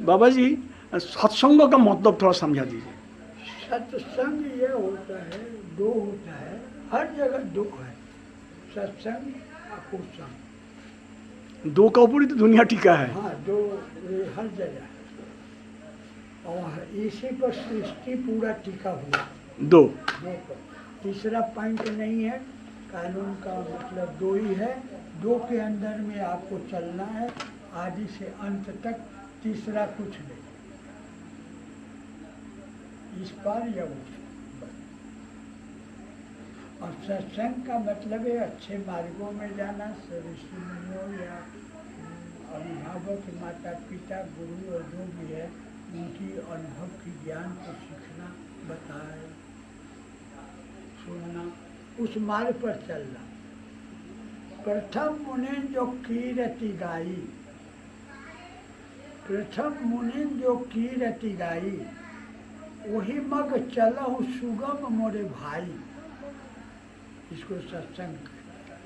बाबा जी, सत्संग का मतलब थोड़ा समझा दीजिए। सत्संग ये होता है, दो होता है, हर जगह दो है, सत्संग और कुसंग। दो का ऊपर ही तो दुनिया टिका है। हाँ, दो ये हर जगह है, और इसी पर सृष्टि पूरा टिका हुआ। दो दो पर तीसरा पॉइंट नहीं है। कानून का मतलब दो ही है, दो के अंदर में आपको चलना है आदि से अंत तक, तीसरा कुछ नहीं, इस पार या उस पार। और सत्संग का मतलब है अच्छे मार्गों में जाना, ऋषि मुनियों या अभिभावक, माता पिता, गुरु और जो भी है उनकी अनुभव की ज्ञान को सीखना, बताए, सुनना, उस मार्ग पर चलना। प्रथम मुनि जो कीरति गाई, प्रथम मुनि जो कीरति गाई, वही मग चलहु सुगम मोरे भाई। इसको सत्संग कहते हैं।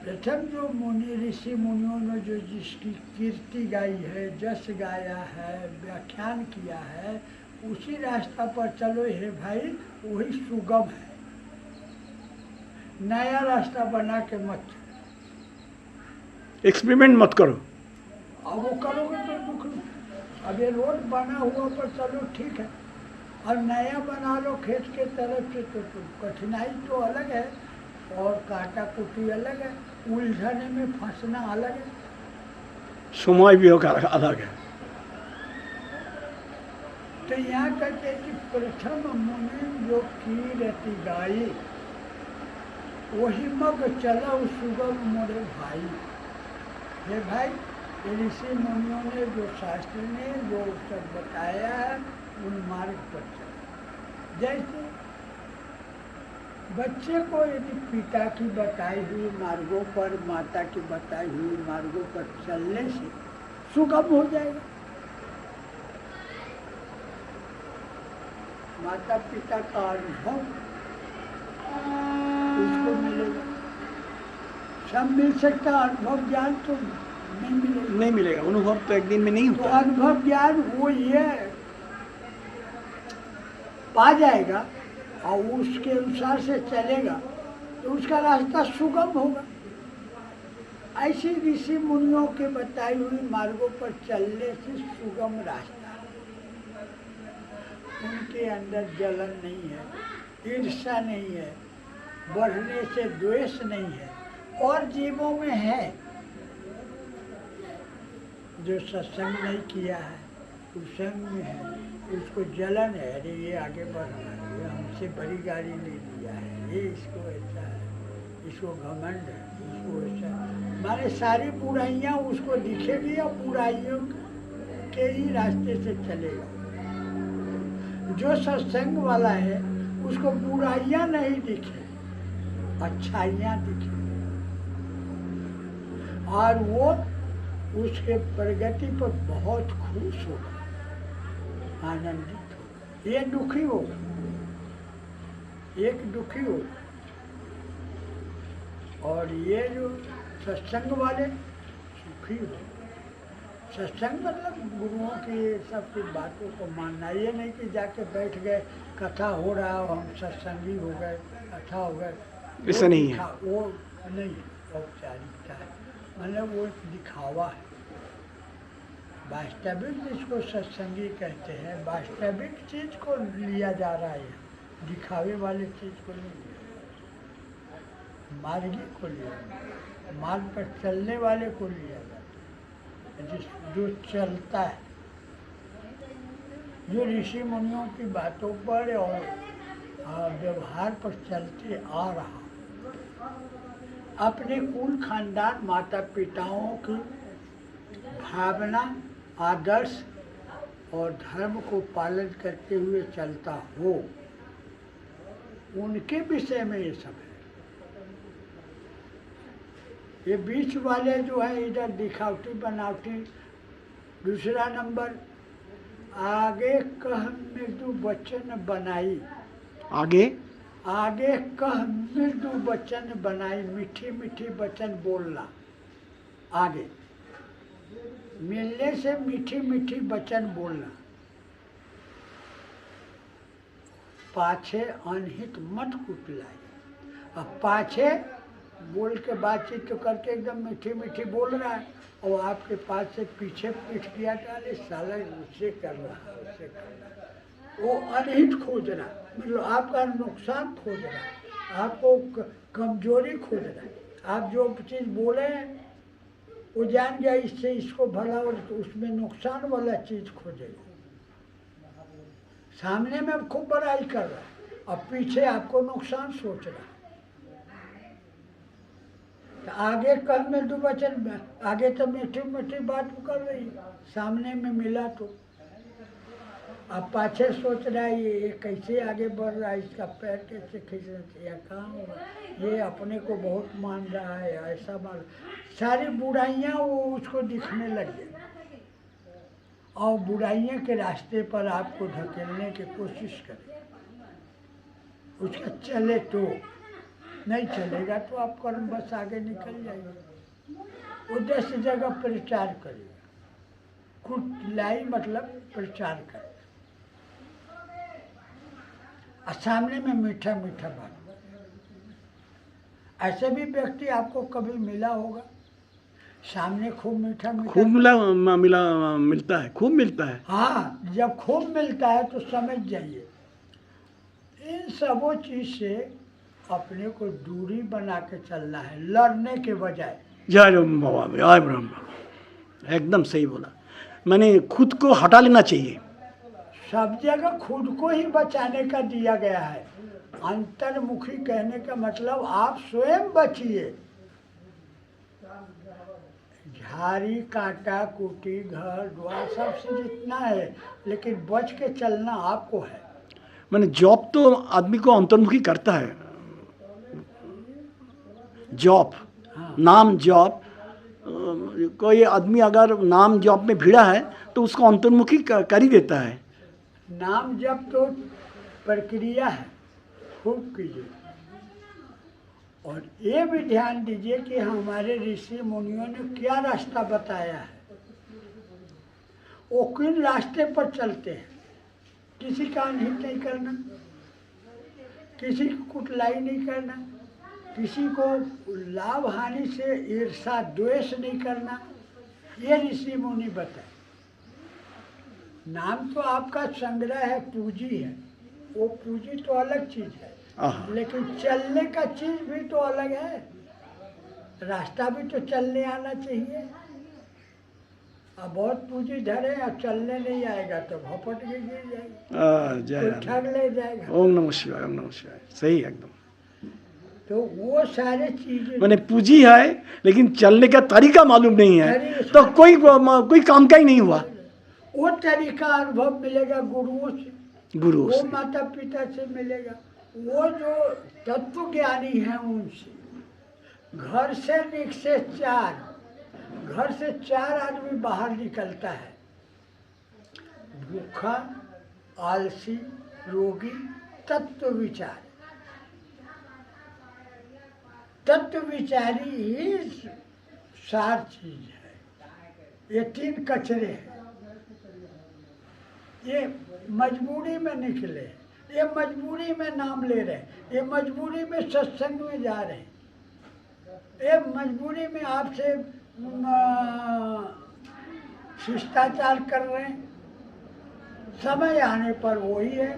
प्रथम जो मुनि ऋषि मुनियों ने जो जिसकी कीर्ति गाई है, जस गाया है, व्याख्यान किया है, उसी रास्ता पर चलो हे भाई, वही सुगम है। नया रास्ता बना के मत चलो, एक्सपेरिमेंट मत करो। अब वो करोगे तो दुख। अब ये रोड बना हुआ पर चलो ठीक है, और नया बना लो खेत के तरफ से तो कठिनाई तो अलग है, और काटा कुटी अलग है, उलझने में फंसना अलग है। समय भी होगा अलग है। तो यहाँ कहते हैं कि प्रथम मुनि जो कीरति गाई, वही मग चला सुगम मोरे भाई। हे भाई, ऋषि मुनियों ने जो शास्त्र ने जो सब बताया है, उन मार्ग पर चलो। जैसे बच्चे को यदि पिता की बताई हुई मार्गों पर, माता की बताई हुई मार्गों पर चलने से सुगम हो जाएगा। माता पिता का अनुभव उसको मिलेगा, सब मिल सकता, अनुभव ज्ञान तो नहीं मिलेगा। नहीं मिलेगा, अनुभव तो एक दिन में नहीं तो होता। अनुभव ज्ञान वो ये पा जाएगा और उसके अनुसार से चलेगा तो उसका रास्ता सुगम होगा। ऐसे ऋषि मुनियों के बताई हुई मार्गों पर चलने से सुगम रास्ता है। उनके अंदर जलन नहीं है, ईर्ष्या नहीं है, बढ़ने से द्वेष नहीं है, और जीवों में है जो सत्संग नहीं किया है, कुसंग में है, उसको जलन है, अरे ये आगे बढ़ रहा है, ये हमसे बड़ी गाड़ी ले लिया है, ये इसको ऐसा है, इसको घमंड है, इसको ऐसा है। माने सारी बुराइयां उसको दिखेगी और बुराइयों के ही रास्ते से चलेगा। जो सत्संग वाला है उसको बुराइयां नहीं दिखे, अच्छाइयां दिखे, और वो उसके प्रगति पर बहुत खुश होगा, आनंदित होगा। ये दुखी होगा, एक दुखी होगा, और ये जो सत्संग वाले सुखी होगा। सत्संग मतलब गुरुओं की सब की बातों को मानना, ये नहीं कि जाके बैठ गए, कथा हो रहा हो, हम सत्संगी हो गए, कथा हो गए, ऐसा नहीं है। वो नहीं, औपचारिकता है, मतलब वो एक दिखावा है। वास्तविक जिसको सत्संगी कहते हैं, वास्तविक चीज को लिया जा रहा है, दिखावे वाले चीज को नहीं लिया, मार्गी को लिया, मार्ग पर चलने वाले को लिया जाता है, जिस जो चलता है, जो ऋषि मुनियों की बातों पर और व्यवहार पर चलते आ रहा, अपने कुल खानदान माता पिताओं की भावना, आदर्श और धर्म को पालन करते हुए चलता हो, उनके विषय में ये सब है। ये बीच वाले जो है इधर दिखावटी बनावटी। दूसरा नंबर, आगे कह मृदु वचन बनाई, आगे आगे कह मृदु वचन बनाई, मीठी मीठी वचन बोलना आगे। मिलने से मीठी मीठी वचन बोलना, पाछे अनहित मत कुटलाई। अब पाछे बोल के बातचीत तो करके एकदम मीठी मीठी बोल रहा है और आपके पास से पीछे पीठ किया डाले, साला उससे कर रहा है, उससे कर रहा है। वो अनहित खोजना मतलब आपका नुकसान खोज रहा है, आपको कमजोरी खोज रहा है। आप जो चीज़ बोले हैं वो जान गया इससे इसको भला और तो उसमें नुकसान वाला चीज़ खोजेगा। सामने में खूब बड़ाई कर रहा है और पीछे आपको नुकसान सोच रहा है। तो आगे कल में दो वचन, आगे तो मीठी मीठी बात कर रही है, सामने में मिला तो अब पाछे सोच रहा है ये कैसे आगे बढ़ रहा है, इसका पैर कैसे खींचना चाहिए, कहाँ होगा, ये अपने को बहुत मान रहा है, ऐसा मान, सारी बुराइयाँ वो उसको दिखने लग गई और बुराइयों के रास्ते पर आपको धकेलने की कोशिश करे। उसका चले तो नहीं चलेगा तो आप कर्म बस आगे निकल जाइए। उद्देश्य जगह प्रचार करिए, कुटलाई मतलब प्रचार करें और सामने में मीठा मीठा बात। ऐसे भी व्यक्ति आपको कभी मिला होगा, सामने खूब मीठा मीठा खूब मिलता है, खूब मिलता है। हाँ, जब खूब मिलता है तो समझ जाइए इन सबों चीज से अपने को दूरी बना के चलना है, लड़ने के बजाय। जय बाबा, जय ब्रह्म बाबा, एकदम सही बोला। मैंने खुद को हटा लेना चाहिए। सब जगह खुद को ही बचाने का दिया गया है। अंतर्मुखी कहने का मतलब आप स्वयं बचिए। झाड़ी कांटा कूटी घर द्वार सबसे जितना है, लेकिन बच के चलना आपको है। मैंने जॉब तो आदमी को अंतर्मुखी करता है, जॉब, हाँ। नाम जॉब, कोई आदमी अगर नाम जॉब में भिड़ा है तो उसको अंतर्मुखी कर ही देता है। नाम जब तो प्रक्रिया है, खूब कीजिए। और ये भी ध्यान दीजिए कि हमारे ऋषि मुनियों ने क्या रास्ता बताया है, वो किन रास्ते पर चलते हैं। किसी का अनहित नहीं करना, किसी की कुटलाई नहीं करना, किसी को लाभ हानि से ईर्षा द्वेष नहीं करना, ये ऋषि मुनि बताए। नाम तो आपका संग्रह है, पूंजी है, वो पूंजी तो अलग चीज है, लेकिन चलने का चीज भी तो अलग है। रास्ता भी तो चलने आना चाहिए। अब बहुत पूंजी धरे और चलने नहीं आएगा तो भपट के गिर जाएगा, कोई ठग ले जाएगा। ओम नमः शिवाय, ओम नमः शिवाय, सही एकदम। तो वो सारे चीजें मैंने पूंजी है लेकिन चलने का तरीका मालूम नहीं है तो कोई काम का ही नहीं हुआ। वो तरीका अनुभव मिलेगा गुरुओं से, गुरु वो माता पिता से मिलेगा, वो जो तत्व ज्ञानी है उनसे। घर से निकसे चार, घर से चार आदमी बाहर निकलता है, भूखा, आलसी, रोगी, तत्व विचार। तत्व विचारी ही सार चीज है। ये तीन कचरे हैं, ये मजबूरी में निकले, ये मजबूरी में नाम ले रहे, ये मजबूरी में सत्संग में जा रहे, ये मजबूरी में आपसे शिष्टाचार कर रहे हैं। समय आने पर वही है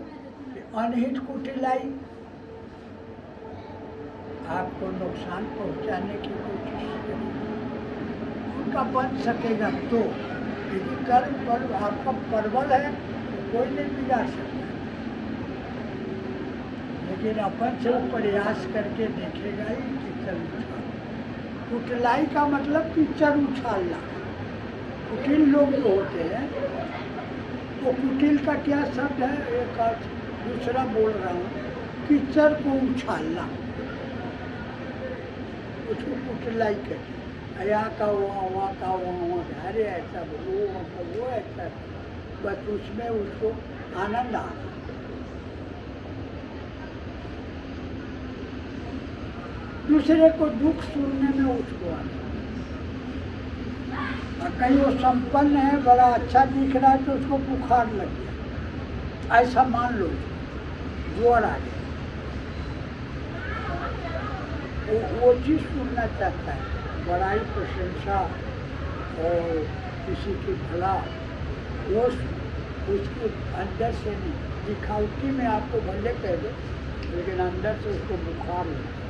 कि अनहित कुटिलाई आपको नुकसान पहुंचाने की कोशिश करेगी। उनका बन सकेगा तो, यदि कर्म पर आपका प्रबल है तो कोई नहीं बिगाड़ सकता, लेकिन अपन से प्रयास करके देखेगा ही कीचड़ उछाल। कुटिलाई का मतलब कीचड़ उछालना। कुटिल लोग जो होते हैं, वो कुटिल का क्या शब्द है, एक दूसरा बोल रहा हूँ, कीचड़ को उछालना, उसको कुटिलाई कहते हैं। यहाँ का वहाँ का वहाँ, अरे ऐसा वो ऐसा, बस उसमें उसको आनंद आना। दूसरे को दुख सुनने में उसको आना। कहीं वो संपन्न है, बड़ा अच्छा दिख रहा है, तो उसको बुखार लग गया, ऐसा मान लो, ज्वर आ गया, वो चीज़ सुनना चाहता है, बड़ाई, प्रशंसा और किसी की भला, वो उसको अंदर से नहीं, दिखावटी में आपको भले कह दे, लेकिन अंदर से उसको बुखार लगे।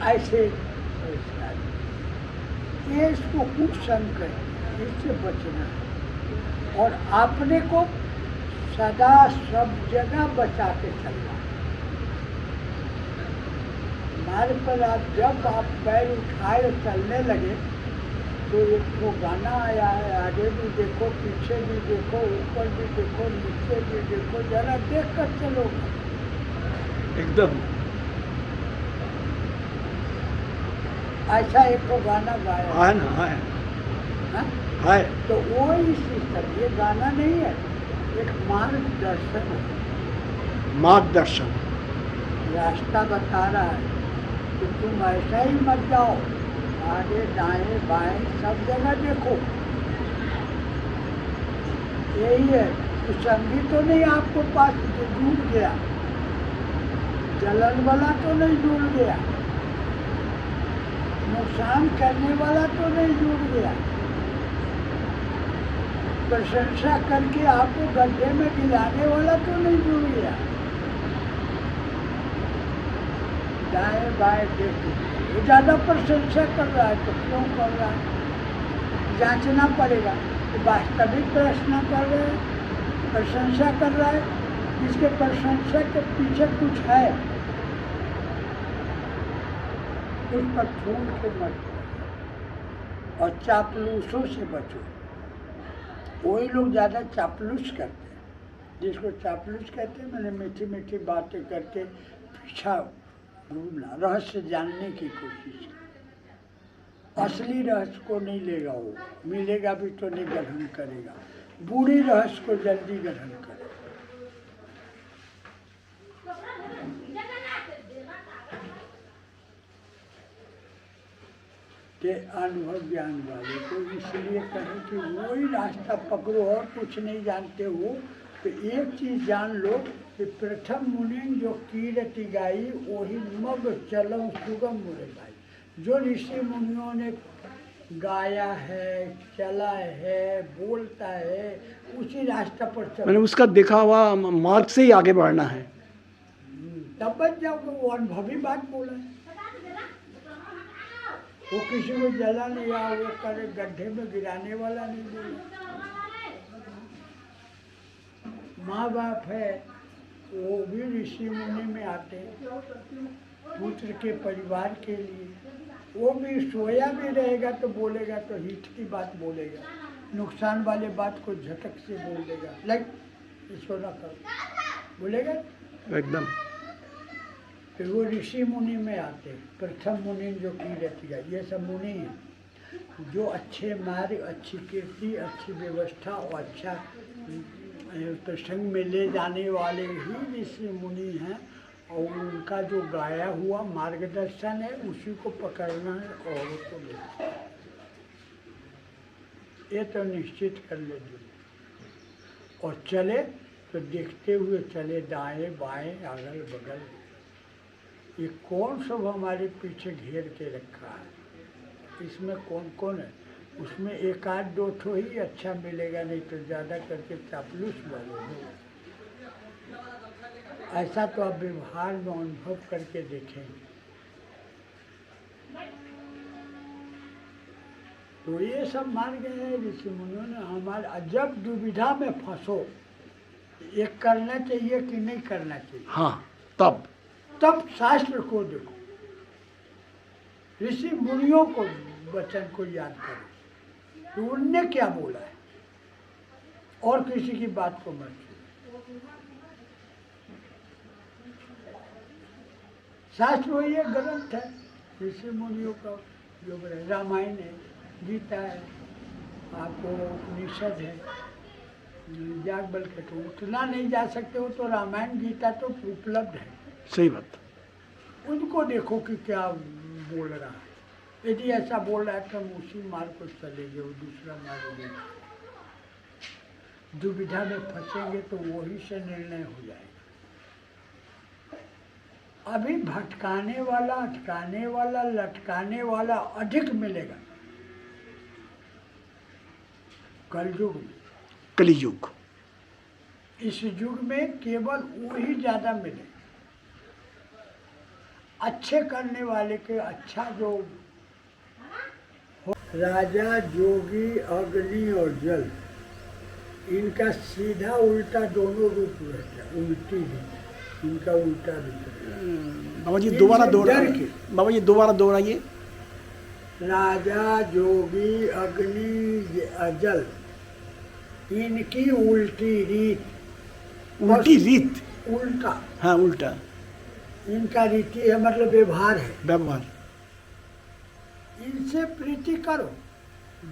ऐसे ये इसको कुसंग है, इससे बचना है और अपने को सदा सब जगह बचा के चलना। हमारे पर जब आप पैर उठाए और चलने लगे तो एक तो गाना आया है, आगे भी देखो, पीछे भी देखो, ऊपर भी देखो, नीचे भी देखो, जरा देख कर चलो। एकदम ऐसा एक तो गाना गाया है ना, है हाँ? है। तो वो ही सिस्टम, ये गाना नहीं है, एक मार्गदर्शन है, मार्गदर्शन, रास्ता बता रहा है कि तुम ऐसा ही मत जाओ, आगे दाएं बाएं सब जगह देखो। यही है, कुसंगी तो नहीं आपको पास जुड़ गया, जलन वाला तो नहीं जुड़ गया, नुकसान करने वाला तो नहीं जुड़ गया, प्रशंसा करके आपको गड्ढे में गिराने वाला तो नहीं जुड़ गया। दाएं बाएं देखो, वो ज़्यादा प्रशंसा कर रहा है तो क्यों कर रहा है, जांचना पड़ेगा कि वास्तविक प्रश्न कर रहा है, प्रशंसा कर रहा है, इसके प्रशंसा के पीछे कुछ है, उस पर छोड़ के मत करो और चापलूसों से बचो। वही लोग ज़्यादा चापलूस करते हैं, जिसको चापलूस कहते हैं, मैंने मीठी मीठी बातें करके पीछा ढूंढना, रहस्य जानने की कोशिश। असली रहस्य को नहीं लेगा वो, मिलेगा भी तो नहीं ग्रहण करेगा, बूढ़ी रहस्य को जल्दी ग्रहण करेगा। के अनुभव ज्ञान वाले को इसलिए कहें कि वही रास्ता पकड़ो और कुछ नहीं जानते हो तो एक चीज़ जान लो कि प्रथम मुनि जो कीरति गाई वही मग चलो सुगम मुरे भाई। जो ऋषि मुनियों ने गाया है, चला है, बोलता है, उसी रास्ता पर चलो। मैंने उसका देखा हुआ मार्ग से ही आगे बढ़ना है। तब बच जाओगे, वो अनुभवी बात बोला है। वो किसी को जला नहीं आ, वो करे गड्ढे में गिराने वाला नहीं बोला। माँ बाप है वो भी ऋषि मुनि में आते हैं पुत्र के परिवार के लिए, वो भी सोया भी रहेगा तो बोलेगा तो हित की बात बोलेगा, नुकसान वाले बात को झटक से बोल देगा, लाइक इसको ना करो बोलेगा एकदम। फिर वो ऋषि मुनि में आते, प्रथम मुनि जो की रहती है, ये सब मुनि हैं जो अच्छे मार्ग, अच्छी कीर्ति, अच्छी व्यवस्था और अच्छा प्रसंग में ले जाने वाले ही ऋषि मुनि हैं। और उनका जो गाया हुआ मार्गदर्शन है उसी को पकड़ना है और उसको लेना है, ये तो निश्चित कर ले। और चले तो देखते हुए चले, दाएं बाएं अगल बगल, ये कौन सब हमारे पीछे घेर के रखा है, इसमें कौन कौन है, उसमें एक आध दो ठो ही अच्छा मिलेगा, नहीं तो ज़्यादा करके चापलूस वाले हैं। ऐसा तो आप व्यवहार में अनुभव करके देखेंगे। तो ये सब मार्ग है ऋषि मुनियों ने हमारे, जब दुविधा में फंसो, ये करना चाहिए कि नहीं करना चाहिए, हाँ, तब शास्त्र को देखो, ऋषि मुनियों को वचन को याद करो तो उनने क्या बोला है, और किसी की बात को मत सुनो। शास्त्र वही एक ग्रंथ है ऋषि मुनियों का, जो रामायण है, गीता है, आपको उपनिषद है, जाग बल के तो उतना नहीं जा सकते हो तो रामायण गीता तो उपलब्ध है। सही बात। उनको देखो कि क्या बोल रहा है, यदि ऐसा बोल रहा है तो हम उसी मार्ग को चलेंगे, वो दूसरा मार्ग नहीं। दुविधा में फंसेंगे तो वही से निर्णय हो जाएगा। अभी भटकाने वाला, अटकाने वाला, लटकाने वाला अधिक मिलेगा कलयुग में। कलियुग। इस युग में केवल वही ज्यादा मिले। अच्छे करने वाले के अच्छा जो हो। राजा, जोगी, अग्नि और जल, इनका सीधा उल्टा दोनों रूप रहता है, उल्टी भी इनका उल्टा भी। बाबा जी दोबारा दोहराइए। राजा, जोगी, अग्नि, जल, इनकी उल्टी रीत। उल्टी रीत, उल्टा, हाँ उल्टा। इनका रीति है मतलब व्यवहार है। व्यवहार। इनसे प्रीति करो,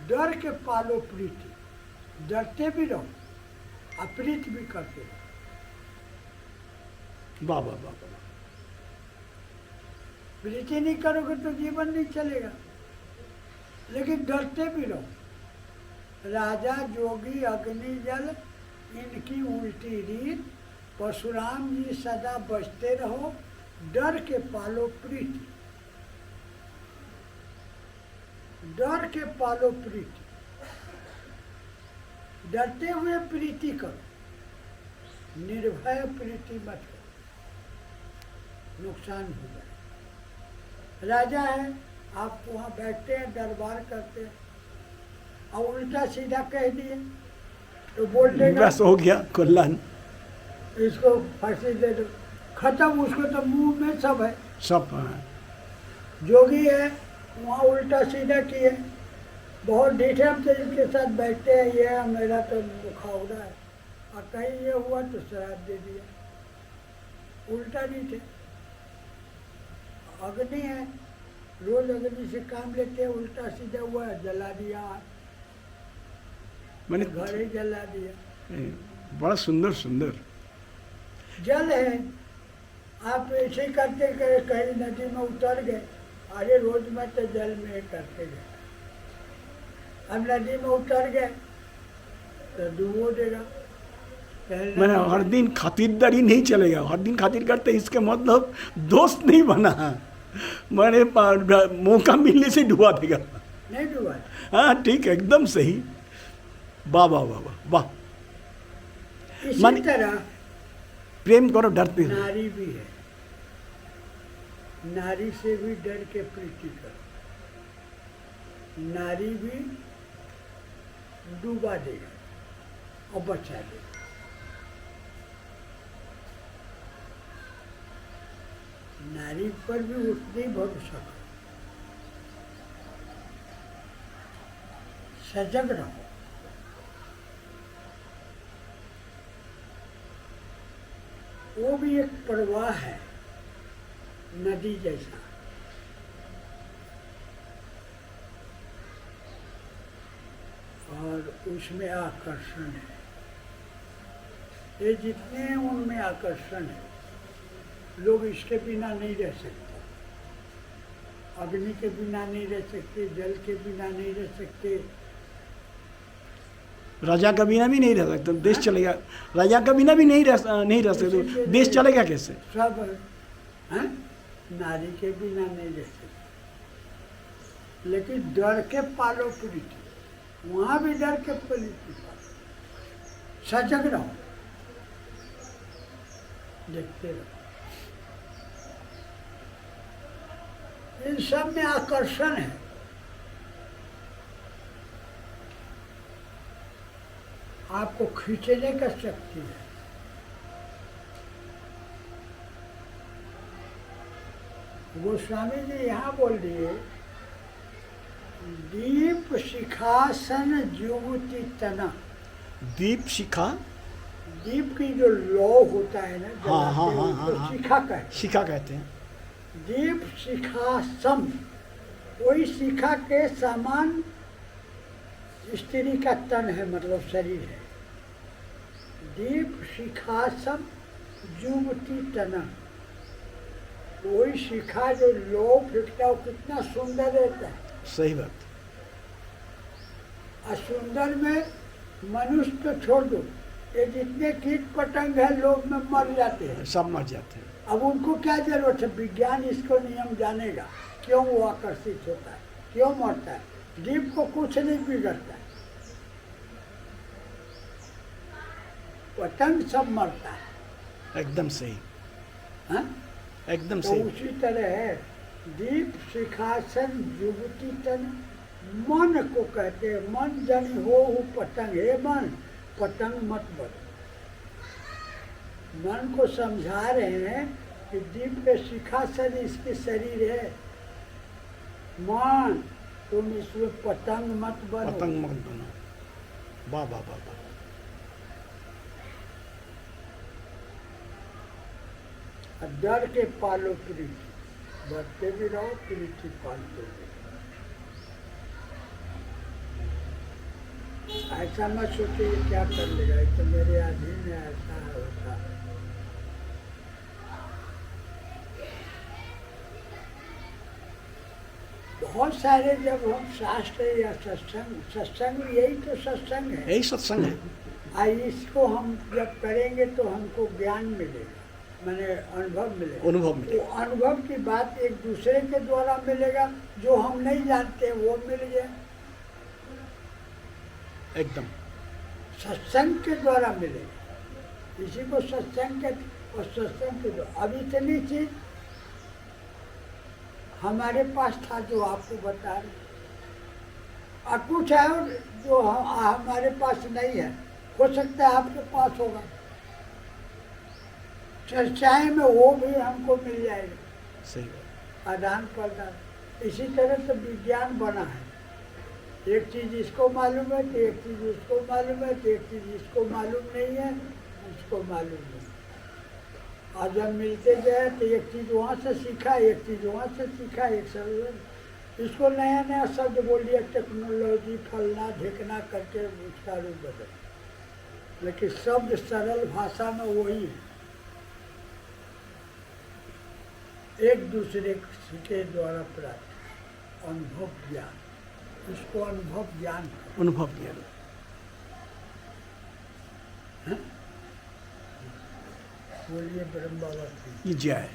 डर के पालो प्रीति। डरते भी रहो, अप्रीत भी करते रहो। वाह वाह वाह। प्रीति नहीं करोगे तो जीवन नहीं चलेगा, लेकिन डरते भी रहो। राजा, जोगी, अग्नि, जल, इनकी उल्टी रीत। परशुराम जी सदा बचते रहो, डर के पालो प्रीति। डर के पालो प्रीति। डरते हुए प्रीति करो, निर्भय प्रीति मत करो, नुकसान हो जाए। राजा है, आप वहाँ बैठते हैं, दरबार करते हैं, और उल्टा सीधा कह दिए तो बोल देगा बस हो गया कल्याण। इसको फांसी दे दो, खत्म। उसको तो मुंह में सब है, सब। हाँ। जोगी है, वहाँ उल्टा सीधा किए, बहुत ढीठम से इनके साथ बैठते हैं, ये मेरा तो मुखावरा है, और कहीं ये हुआ तो शराब दे दिया, उल्टा नहीं थे। अग्नि है, रोज अग्नि से काम लेते हैं, उल्टा सीधा हुआ, जला दिया, मैंने घर ही जला दिया। बड़ा सुंदर सुंदर। जल है, आप ऐसे ही करते गए, कहीं नदी में उतर गए, अरे रोज में तो जल में करते गए, अब नदी में उतर गए तो डूबो देगा। मैंने हर दिन खातिरदारी नहीं चलेगा, हर दिन खातिर करते इसके मतलब दोस्त नहीं बना। मैंने मौका मिलने से डुबा देगा। नहीं डूबा। हाँ ठीक है, एकदम सही। वाह वाह वाह वाह वाह। इसी तरह प्रेम करो, डरते हो। नारी भी है, नारी से भी डर के प्रीति करो, नारी भी डूबा देगा और बचा देगा। नारी पर भी उतनी भरोसा करो, सजग रहो। वो भी एक प्रवाह है, नदी जैसा। और उसमें आकर्षण है, ये जितने उनमें आकर्षण है, लोग इसके बिना नहीं रह सकते, अग्नि के बिना नहीं रह सकते, जल के बिना नहीं रह सकते, राजा का बिना भी नहीं रह सकते, देश चलेगा। राजा का बिना भी नहीं रह सकते, देश चलेगा कैसे? सब है, नारी के बिना नहीं रह सकते। लेकिन डर के पालो प्रीति, वहां भी डर के प्रीति पालो, सजग रहो, देखते रहो। इन सब में आकर्षण है, आपको खींचने का शक्ति है। गोस्वामी जी यहाँ बोल दिए, दीप शिखासन जुगति तना। दीप शिखा, दीप की जो लौ होता है ना, हाँ हाँ हाँ हाँ, तो शिखा कहते हैं। शिखा कहते हैं। दीप शिखा सम, वही शिखा के समान स्त्री का तन है, मतलब शरीर है। दीप शिखा सम जुगति तना, वही शिखा जो लो फेंकता है, वो कितना सुंदर रहता है, सही बात। और सुंदर में मनुष्य तो छोड़ दो, ये जितने कीट पतंग है लोग में मर जाते हैं। सब मर जाते हैं। अब उनको क्या जरूरत है? विज्ञान इसको नियम जानेगा, क्यों वो आकर्षित होता है, क्यों मरता है। जीव को कुछ नहीं बिगड़ता है, पतंग सब मरता है। एकदम सही, हाँ? एकदम तो सही। उसी तरह है, दीप शिखासन जुगति तन मन को कहते हैं। मन जन हो पतंग, हे मन पतंग मत बनो। मन को समझा रहे हैं कि दीप पे शिखासन इसके शरीर है। मन तुम इसमें पतंग मत बनो। पतंग मत बनो। वाह वाह वाह वाह। डर के पालो प्रीति, डरते भी रहो, प्रीति पालते भी। ऐसा मत सोचिए क्या कर लेगा, ये तो मेरे अधीन है, ऐसा है वैसा। बहुत सारे जब हम शास्त्र या सत्संग यही तो सत्संग है। यही सत्संग है। इसको हम जब करेंगे तो हमको ज्ञान मिलेगा, माने अनुभव मिलेगा। अनुभव वो मिलेगा। अनुभव की बात एक दूसरे के द्वारा मिलेगा, जो हम नहीं जानते वो मिल जाए। एकदम सत्संग के द्वारा मिलेगा, इसी को सत्संग कहते। और सत्संग के द्वारा अब इतनी चीज हमारे पास था जो आपको बता रहे, और कुछ है जो हमारे पास नहीं है, हो सकता है आपके पास होगा। चर्चाएं में वो भी हमको मिल जाएगा, सही बात। आदान प्रदान। इसी तरह से विज्ञान बना है। एक चीज इसको मालूम है तो एक चीज उसको मालूम है, तो एक चीज इसको मालूम नहीं है, उसको मालूम नहीं। और जब मिलते गए तो एक चीज वहाँ से सीखा, एक चीज वहाँ से सीखा, एक सब इसको नया नया शब्द बोल दिया, टेक्नोलॉजी फलना ढेकना करके उसका रूप बदल। लेकिन शब्द सरल भाषा में वही है, एक दूसरे के द्वारा प्राप्त अनुभव ज्ञान, इसको अनुभव ज्ञान कहते अनुभव ज्ञान। हैं। बोलिए ब्रह्म बाबा की ये जय।